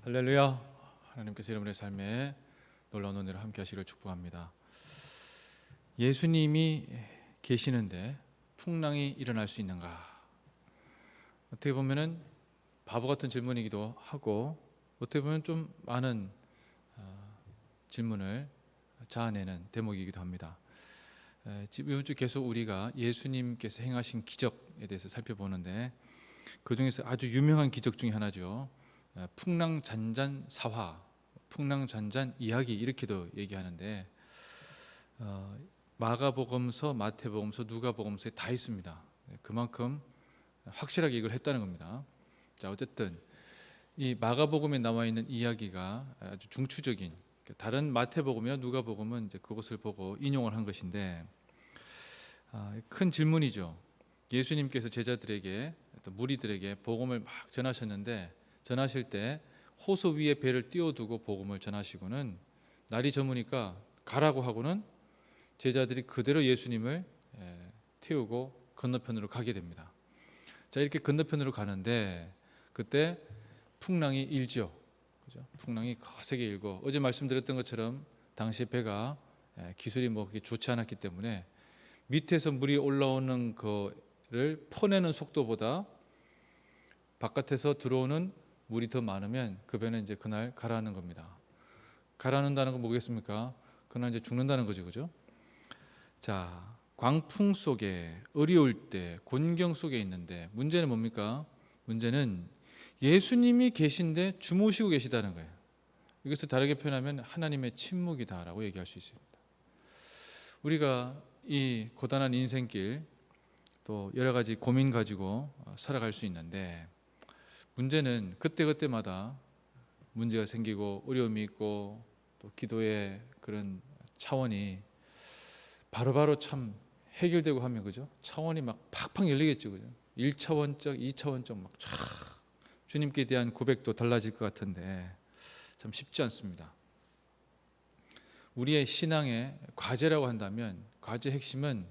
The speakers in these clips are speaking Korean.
할렐루야. 하나님께서 여러분의 삶에 놀라운 은혜를 함께 하시기를 축복합니다. 예수님이 계시는데 풍랑이 일어날 수 있는가? 어떻게 보면은 바보 같은 질문이기도 하고, 어떻게 보면 좀 많은 질문을 자아내는 대목이기도 합니다. 이번 주 계속 우리가 예수님께서 행하신 기적에 대해서 살펴보는데, 그 중에서 아주 유명한 기적 중에 하나죠. 풍랑잔잔사화, 풍랑잔잔 이야기, 이렇게도 얘기하는데, 마가복음서, 마태복음서, 누가복음서에 다 있습니다. 그만큼 확실하게 이걸 했다는 겁니다. 자, 어쨌든 이 마가복음에 나와 있는 이야기가 아주 중추적인, 다른 마태복음이나 누가복음은 이제 그것을 보고 인용을 한 것인데, 큰 질문이죠. 예수님께서 제자들에게, 또 무리들에게 복음을 막 전하셨는데, 전하실 때 호수 위에 배를 띄워두고 복음을 전하시고는 날이 저무니까 가라고 하고는 제자들이 그대로 예수님을 태우고 건너편으로 가게 됩니다. 자, 이렇게 건너편으로 가는데 그때 풍랑이 일죠. 그죠? 풍랑이 거세게 일고, 어제 말씀드렸던 것처럼 당시 배가 기술이 뭐 그렇게 좋지 않았기 때문에 밑에서 물이 올라오는 거를 퍼내는 속도보다 바깥에서 들어오는 물이 더 많으면 그 배는 이제 그날 가라앉는 겁니다. 가라앉는다는 건 뭐겠습니까? 그날 이제 죽는다는 거죠, 그죠? 자, 광풍 속에, 어려울 때, 곤경 속에 있는데, 문제는 뭡니까? 문제는 예수님이 계신데 주무시고 계시다는 거예요. 이것을 다르게 표현하면 하나님의 침묵이다라고 얘기할 수 있습니다. 우리가 이 고단한 인생길, 또 여러 가지 고민 가지고 살아갈 수 있는데, 문제는 그때그때마다 문제가 생기고 어려움이 있고, 또 기도의 그런 차원이 바로바로 참 해결되고 하면, 그죠? 차원이 막 팍팍 열리겠죠, 그죠? 1차원적, 2차원적 막 쫙 주님께 대한 고백도 달라질 것 같은데 참 쉽지 않습니다. 우리의 신앙의 과제라고 한다면, 과제 핵심은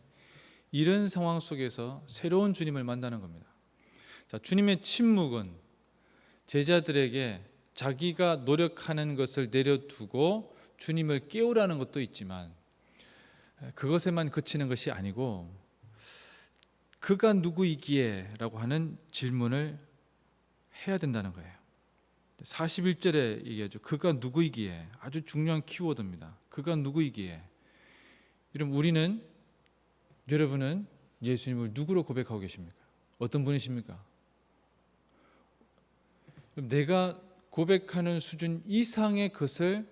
이런 상황 속에서 새로운 주님을 만나는 겁니다. 자, 주님의 침묵은 제자들에게 자기가 노력하는 것을 내려두고 주님을 깨우라는 것도 있지만, 그것에만 그치는 것이 아니고 그가 누구이기에 라고 하는 질문을 해야 된다는 거예요. 41절에 얘기하죠. 그가 누구이기에, 아주 중요한 키워드입니다. 그가 누구이기에. 우리는, 여러분은 예수님을 누구로 고백하고 계십니까? 어떤 분이십니까? 내가 고백하는 수준 이상의 것을,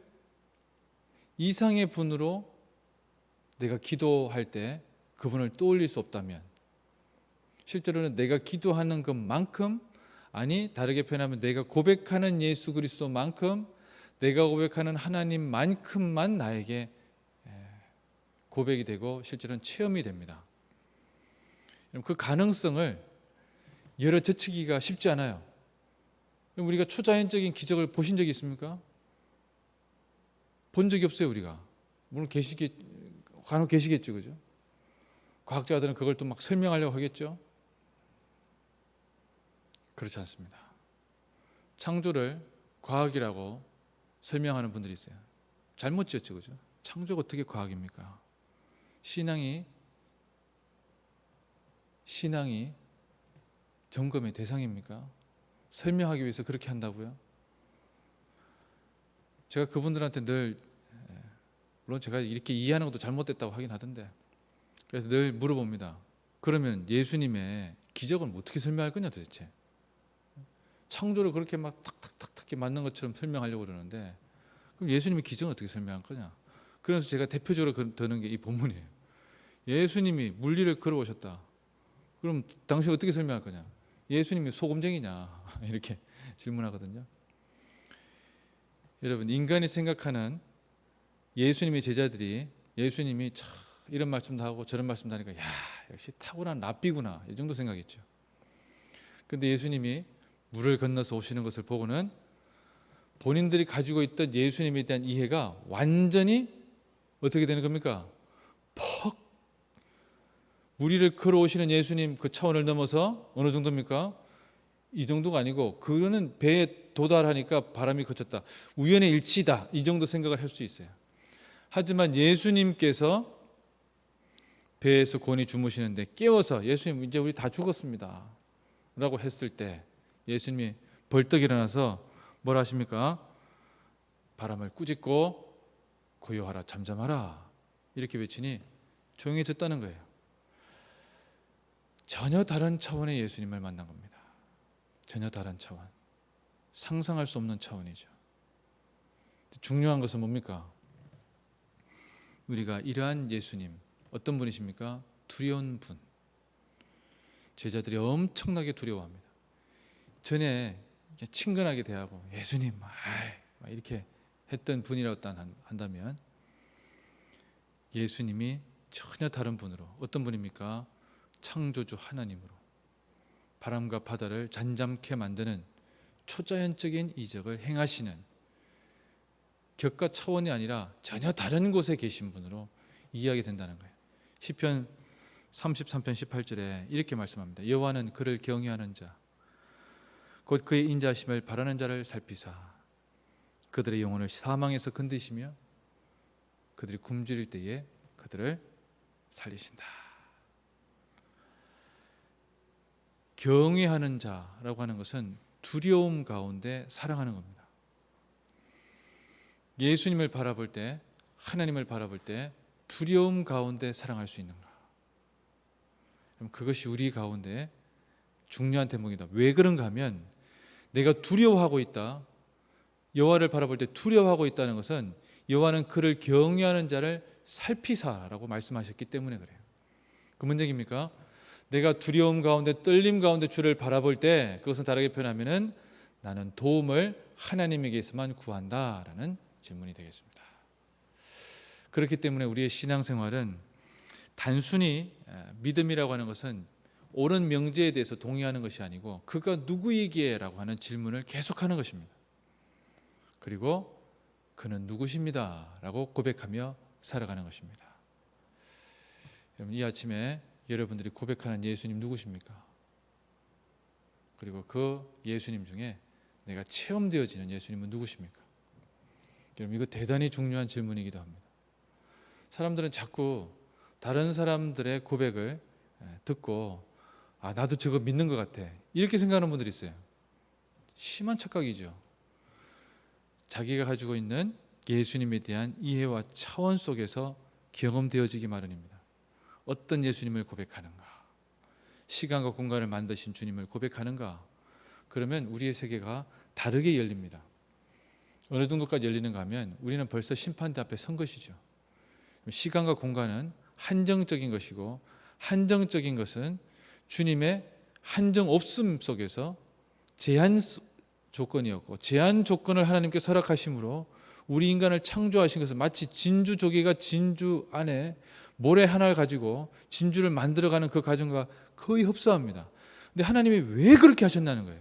이상의 분으로 내가 기도할 때 그분을 떠올릴 수 없다면, 실제로는 내가 기도하는 것만큼, 아니 다르게 표현하면 내가 고백하는 예수 그리스도만큼, 내가 고백하는 하나님만큼만 나에게 고백이 되고 실제로는 체험이 됩니다. 그 가능성을 열어 제치기가 쉽지 않아요. 우리가 초자연적인 기적을 보신 적이 있습니까? 본 적이 없어요. 우리가 물론 간혹 계시겠죠, 그죠? 과학자들은 그걸 또 막 설명하려고 하겠죠. 그렇지 않습니다. 창조를 과학이라고 설명하는 분들이 있어요. 잘못 지었죠, 그죠? 창조가 어떻게 과학입니까? 신앙이 점검의 대상입니까? 설명하기 위해서 그렇게 한다고요? 제가 그분들한테 늘, 물론 제가 이렇게 이해하는 것도 잘못됐다고 하긴 하던데, 그래서 늘 물어봅니다. 그러면 예수님의 기적은 어떻게 설명할 거냐 도대체? 창조를 그렇게 막 탁탁탁탁 맞는 것처럼 설명하려고 그러는데, 그럼 예수님의 기적은 어떻게 설명할 거냐? 그래서 제가 대표적으로 드는 게 이 본문이에요. 예수님이 물리를 걸어오셨다. 그럼 당신 어떻게 설명할 거냐? 예수님이 소금쟁이냐? 이렇게 질문하거든요. 여러분, 인간이 생각하는 예수님의 제자들이 예수님이 참 이런 말씀도 하고 저런 말씀도 하니까, 야, 역시 탁월한 랍비구나, 이 정도 생각했죠. 근데 예수님이 물을 건너서 오시는 것을 보고는 본인들이 가지고 있던 예수님에 대한 이해가 완전히 어떻게 되는 겁니까? 퍽! 물 위를 걸어오시는 예수님 그 차원을 넘어서 어느 정도입니까? 이 정도가 아니고 그거는 배에 도달하니까 바람이 그쳤다. 우연의 일치다. 이 정도 생각을 할 수 있어요. 하지만 예수님께서 배에서 곤히 주무시는데 깨워서 예수님 이제 우리 다 죽었습니다 라고 했을 때 예수님이 벌떡 일어나서 뭐라 하십니까? 바람을 꾸짖고 고요하라 잠잠하라 이렇게 외치니 조용해졌다는 거예요. 전혀 다른 차원의 예수님을 만난 겁니다. 전혀 다른 차원, 상상할 수 없는 차원이죠. 중요한 것은 뭡니까? 우리가 이러한 예수님, 어떤 분이십니까? 두려운 분. 제자들이 엄청나게 두려워합니다. 전에 친근하게 대하고 예수님 이렇게 했던 분이라고 한다면 예수님이 전혀 다른 분으로, 어떤 분입니까? 창조주 하나님으로 바람과 바다를 잠잠케 만드는 초자연적인 이적을 행하시는, 격과 차원이 아니라 전혀 다른 곳에 계신 분으로 이해하게 된다는 거예요. 시편 33편 18절에 이렇게 말씀합니다. 여호와는 그를 경외하는 자 곧 그의 인자하심을 바라는 자를 살피사 그들의 영혼을 사망에서 건드시며 그들이 굶주릴 때에 그들을 살리신다. 경외하는 자라고 하는 것은 두려움 가운데 사랑하는 겁니다. 예수님을 바라볼 때, 하나님을 바라볼 때 두려움 가운데 사랑할 수 있는가? 그럼 그것이 우리 가운데 중요한 대목이다. 왜 그런가 하면 내가 두려워하고 있다. 여호와를 바라볼 때 두려워하고 있다는 것은 여호와는 그를 경외하는 자를 살피사라고 말씀하셨기 때문에 그래요. 그 문제입니까? 내가 두려움 가운데 떨림 가운데 주를 바라볼 때 그것은 다르게 표현하면은 나는 도움을 하나님에게서만 구한다라는 질문이 되겠습니다. 그렇기 때문에 우리의 신앙생활은 단순히 믿음이라고 하는 것은 옳은 명제에 대해서 동의하는 것이 아니고 그가 누구이기에라고 하는 질문을 계속하는 것입니다. 그리고 그는 누구십니다 라고 고백하며 살아가는 것입니다. 여러분, 이 아침에 여러분들이 고백하는 예수님 누구십니까? 그리고 그 예수님 중에 내가 체험되어지는 예수님은 누구십니까? 여러분, 이거 대단히 중요한 질문이기도 합니다. 사람들은 자꾸 다른 사람들의 고백을 듣고 나도 저거 믿는 것 같아 이렇게 생각하는 분들이 있어요. 심한 착각이죠. 자기가 가지고 있는 예수님에 대한 이해와 차원 속에서 경험되어지기 마련입니다. 어떤 예수님을 고백하는가? 시간과 공간을 만드신 주님을 고백하는가? 그러면 우리의 세계가 다르게 열립니다. 어느 정도까지 열리는가 하면 우리는 벌써 심판대 앞에 선 것이죠. 시간과 공간은 한정적인 것이고 한정적인 것은 주님의 한정 없음 속에서 제한 조건이었고 제한 조건을 하나님께 허락하심으로 우리 인간을 창조하신 것은 마치 진주 조개가 진주 안에 모래 하나를 가지고 진주를 만들어가는 그 과정과 거의 흡사합니다. 근데 하나님이 왜 그렇게 하셨나는 거예요.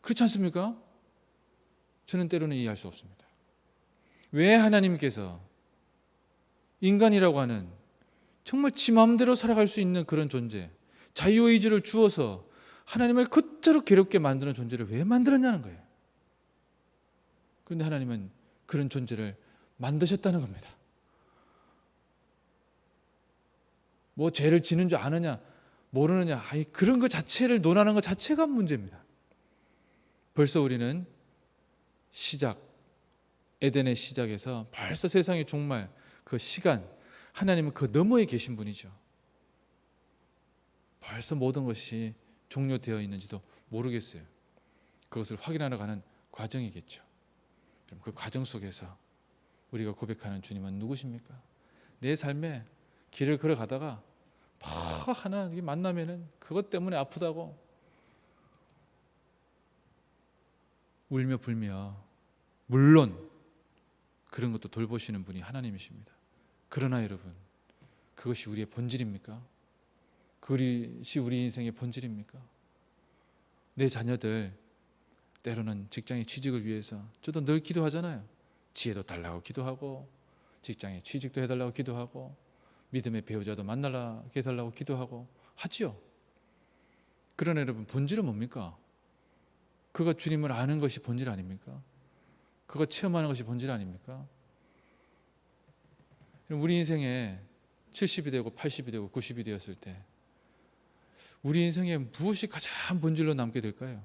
그렇지 않습니까? 저는 때로는 이해할 수 없습니다. 왜 하나님께서 인간이라고 하는 정말 지 마음대로 살아갈 수 있는 그런 존재, 자유의지를 주어서 하나님을 그토록 괴롭게 만드는 존재를 왜 만들었냐는 거예요. 그런데 하나님은 그런 존재를 만드셨다는 겁니다. 뭐 죄를 지는 줄 아느냐 모르느냐 그런 것 자체를 논하는 것 자체가 문제입니다. 벌써 우리는 시작, 에덴의 시작에서 벌써 세상의 종말, 그 시간, 하나님은 그 너머에 계신 분이죠. 벌써 모든 것이 종료되어 있는지도 모르겠어요. 그것을 확인하러 가는 과정이겠죠. 그럼 그 과정 속에서 우리가 고백하는 주님은 누구십니까? 내 삶에 길을 걸어가다가 하나 만나면은 그것 때문에 아프다고 울며 불며, 물론 그런 것도 돌보시는 분이 하나님이십니다. 그러나 여러분, 그것이 우리의 본질입니까? 그것이 우리 인생의 본질입니까? 내 자녀들 때로는 직장의 취직을 위해서 저도 늘 기도하잖아요. 지혜도 달라고 기도하고 직장에 취직도 해달라고 기도하고 믿음의 배우자도 만나게 해달라고 기도하고 하죠. 그러나 여러분, 본질은 뭡니까? 그가 주님을 아는 것이 본질 아닙니까? 그가 체험하는 것이 본질 아닙니까? 우리 인생에 70이 되고 80이 되고 90이 되었을 때 우리 인생에 무엇이 가장 본질로 남게 될까요?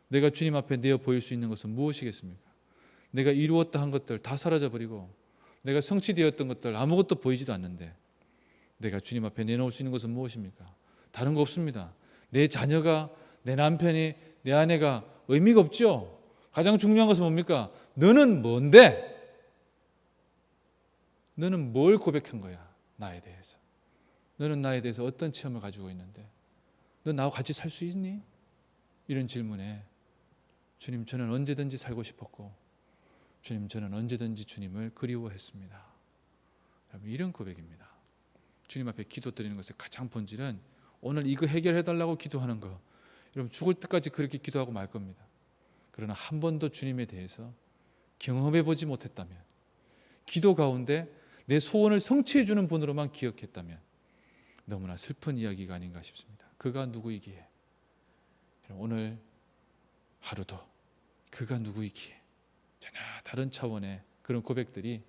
내가 주님 앞에 내어 보일 수 있는 것은 무엇이겠습니까? 내가 이루었다 한 것들 다 사라져버리고 내가 성취되었던 것들 아무것도 보이지도 않는데 내가 주님 앞에 내놓을 수 있는 것은 무엇입니까? 다른 거 없습니다. 내 자녀가, 내 남편이, 내 아내가 의미가 없죠. 가장 중요한 것은 뭡니까? 너는 뭔데? 너는 뭘 고백한 거야? 나에 대해서. 너는 나에 대해서 어떤 체험을 가지고 있는데? 너 나와 같이 살 수 있니? 이런 질문에 주님, 저는 언제든지 살고 싶었고 주님, 저는 언제든지 주님을 그리워했습니다. 여러분, 이런 고백입니다. 주님 앞에 기도 드리는 것의 가장 본질은 오늘 이거 해결해달라고 기도하는 거. 여러분, 죽을 때까지 그렇게 기도하고 말 겁니다. 그러나 한 번도 주님에 대해서 경험해 보지 못했다면, 기도 가운데 내 소원을 성취해 주는 분으로만 기억했다면 너무나 슬픈 이야기가 아닌가 싶습니다. 그가 누구이기에, 오늘 하루도 그가 누구이기에 전혀 다른 차원의 그런 고백들이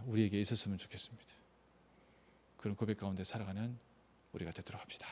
우리에게 있었으면 좋겠습니다. 그런 고백 가운데 살아가는 우리가 되도록 합시다.